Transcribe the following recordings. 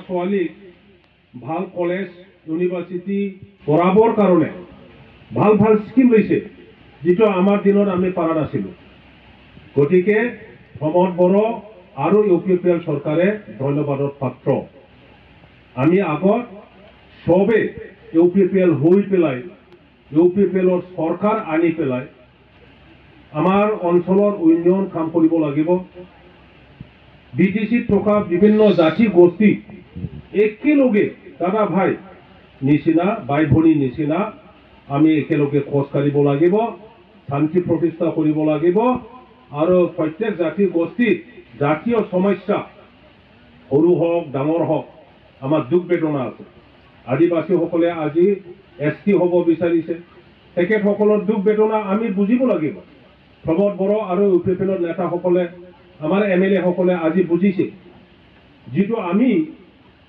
ছোৱালীক ভাল college university পঢ়াবৰ কাৰণে ভাল ভাল স্কিম লৈছে, যিটো আমাৰ দিনত আমি পাৰা নাছিলোঁ। গতিকে প্ৰমোদ বড়ো আৰু UPPL চৰকাৰে ধন্যবাদৰ পাত্ৰ। আমি আগত সবে UPPL হৈ পেলাই UPPLৰ চৰকাৰ আনি পেলাই আমাৰ অঞ্চলৰ উন্নয়ন কাম কৰিব লাগিব। BTCত থকা বিভিন্ন জাতি গোষ্ঠী একেলগে দাদা ভাই নিচিনা বাই ভনী নিচিনা আমি একেলগে খোজ কাঢ়িব লাগিব, শান্তি প্ৰতিষ্ঠা কৰিব লাগিব আৰু প্ৰত্যেক জাতি গোষ্ঠীৰ জাতীয় সমস্যা সৰু হওক ডাঙৰ হওক আমাৰ দুখ বেদনা আছে। আদিবাসীসকলে আজি ST হ'ব বিচাৰিছে, তেখেতসকলৰ দুখ বেদনা আমি বুজিব লাগিব। প্ৰমোদ বড়ো আৰু UPPLৰ নেতাসকলে আমাৰ MLA সকলে আজি বুজিছে, যিটো আমি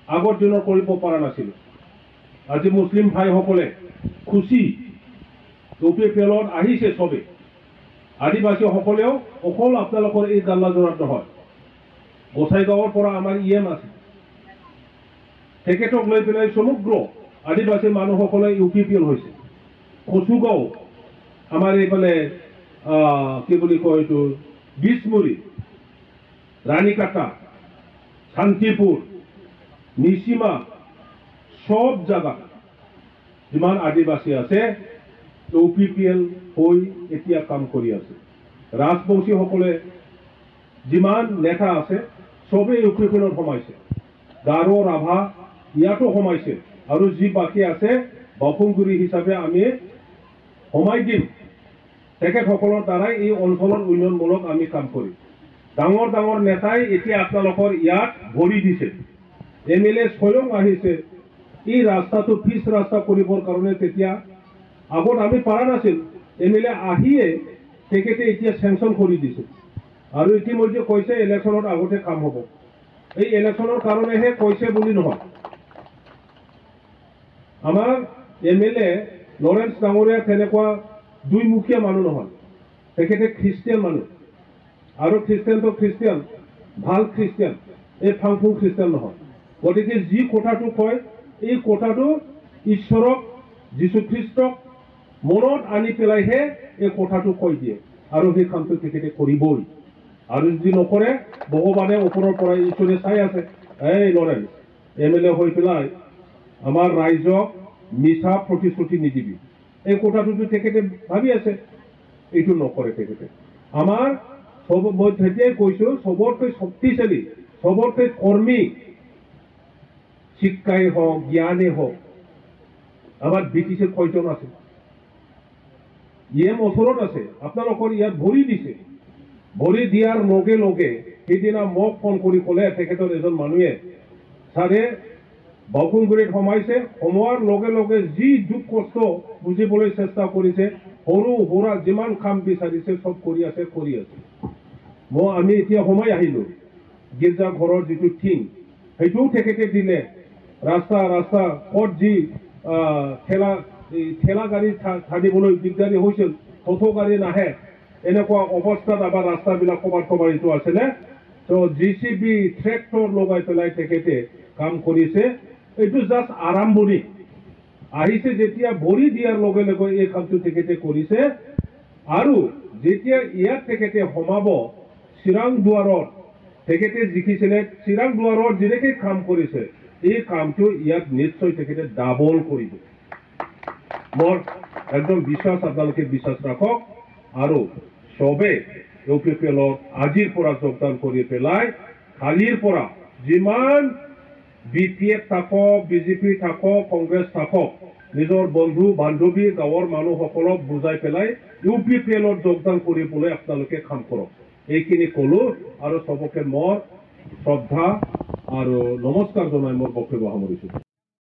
আগৰ দিনৰ কৰিব পৰা নাছিলোঁ। আজি মুছলিম ভাইসকলে খুচি UPPLত আহিছে চবে। আদিবাসীসকলেও অকল আপোনালোকৰ এই গাল্লাজোৰাত নহয়, গোসাইগাঁৱৰ পৰা আমাৰ EM আছে, তেখেতক লৈ পেলাই সমগ্ৰ আদিবাসী মানুহসকলে UPPL হৈছে। কচুগাঁও আমাৰ এইফালে কি বুলি কয় এইটো বিছমুৰি, ৰাণীকাটা, শান্তিপুৰ, নিচিমা সব জায়গা যিমান আদিবাসী আছে UPPL হৈ এতিয়া কাম কৰি আছে। ৰাজবংশীসকলে যিমান নেতা আছে চবেই UPPLত সোমাইছে। গাৰো ৰাভা ইয়াতো সোমাইছে আৰু যি বাকী আছে বাপুংগুৰি হিচাপে আমি সোমাই দিম। তেখেতসকলৰ দ্বাৰাই এই অঞ্চলৰ উন্নয়নমূলক আমি কাম কৰিম। ডাঙৰ ডাঙৰ নেতাই এতিয়া আপোনালোকৰ ইয়াত ভৰি দিছে। MLA স্বয়ং আহিছে এই ৰাস্তাটো পিছ ৰাস্তা কৰিবৰ কাৰণে। তেতিয়া আগত আমি পাৰা নাছিল, MLA আহিয়ে তেখেতে এতিয়া চেংচন কৰি দিছে আৰু ইতিমধ্যে কৈছে ইলেকশ্যনত আগতে কাম হ'ব। এই ইলেকশ্যনৰ কাৰণেহে কৈছে বুলি নহয়। আমাৰ MLA লৰেন্স ডাঙৰীয়া তেনেকুৱা দুইমুখীয়া মানুহ নহয়, তেখেতে খ্ৰীষ্টিয়ান মানুহ আৰু খ্ৰীষ্টিয়ানটো খ্ৰীষ্টিয়ান, ভাল খ্ৰীষ্টিয়ান, এই ফাংফুং খ্ৰীষ্টিয়ান নহয়। গতিকে যি কথাটো কয় এই কথাটো ঈশ্বৰক যীশুখ্ৰীষ্টক মনত আনি পেলাইহে এই কথাটো কৈ দিয়ে আৰু সেই কামটো তেখেতে কৰিবই। আৰু যদি নকৰে ভগৱানে ওপৰৰ পৰা ঈশ্বৰে চাই আছে, এই লৰেন্স MLA হৈ পেলাই আমাৰ ৰাইজক মিছা প্ৰতিশ্ৰুতি নিদিবি। এই কথাটোতো তেখেতে ভাবি আছে, এইটো নকৰে তেখেতে। আমাৰ মই তেতিয়াই কৈছো সবতকৈ শক্তিশালী, সবতকৈ কৰ্মী শিক্ষাই হওক জ্ঞানেই হওক আমাৰ BTCত কয়জন আছে? EM ওচৰত আছে, আপোনালোকৰ ইয়াত ভৰি দিছে। ভৰি দিয়াৰ লগে লগে সেইদিনা মোক ফোন কৰি ক'লে তেখেতৰ এজন মানুহে, ছাৰে বাপুংগুৰিত সোমাইছে, সোমোৱাৰ লগে লগে যি দুখ কষ্ট বুজিবলৈ চেষ্টা কৰিছে, সৰু সুৰা যিমান কাম বিচাৰিছে চব কৰি আছে। আমি এতিয়া সোমাই আহিলো, গীৰ্জা ঘৰৰ যিটো থিং সেইটোও তেখেতে দিলে। ৰাস্তা ক'ত যি ঠেলা গাড়ী থাকিবলৈ দিগদাৰী হৈছিল, টোটো গাড়ী নাহে, এনেকুৱা অৱস্থাত আমাৰ ৰাস্তাবিলাক ক'ৰবাত এইটো আছিলে। তো JCB ট্ৰেক্টৰ লগাই পেলাই তেখেতে কাম কৰিছে। এইটো জাষ্ট আৰম্ভণি। আহিছে যেতিয়া ভৰি দিয়াৰ লগে লগে এই কামটো তেখেতে কৰিছে। আৰু যেতিয়া ইয়াত তেখেতে সোমাব চিৰাং দুৱাৰত, তেখেতে জিকিছিলে, চিৰাং দুৱাৰত যেনেকৈ কাম কৰিছে এই কামটো ইয়াত নিশ্চয় তেখেতে ডাবল কৰিব। মোৰ একদম বিশ্বাস, আপোনালোকে বিশ্বাস ৰাখক। আৰু চবে UPPLত আজিৰ পৰা যোগদান কৰি পেলাই কালিৰ পৰা যিমান BPF থাকক, BJP থাকক, কংগ্ৰেছ থাকক, নিজৰ বন্ধু বান্ধৱী গাঁৱৰ মানুহসকলক বুজাই পেলাই UPPLত যোগদান কৰিবলৈ আপোনালোকে কাম কৰক। এইখিনি ক'লো আৰু চবকে মোৰ শ্ৰদ্ধা আৰু নমস্কাৰ জনাই মোৰ বক্তব্য সামৰিছোঁ।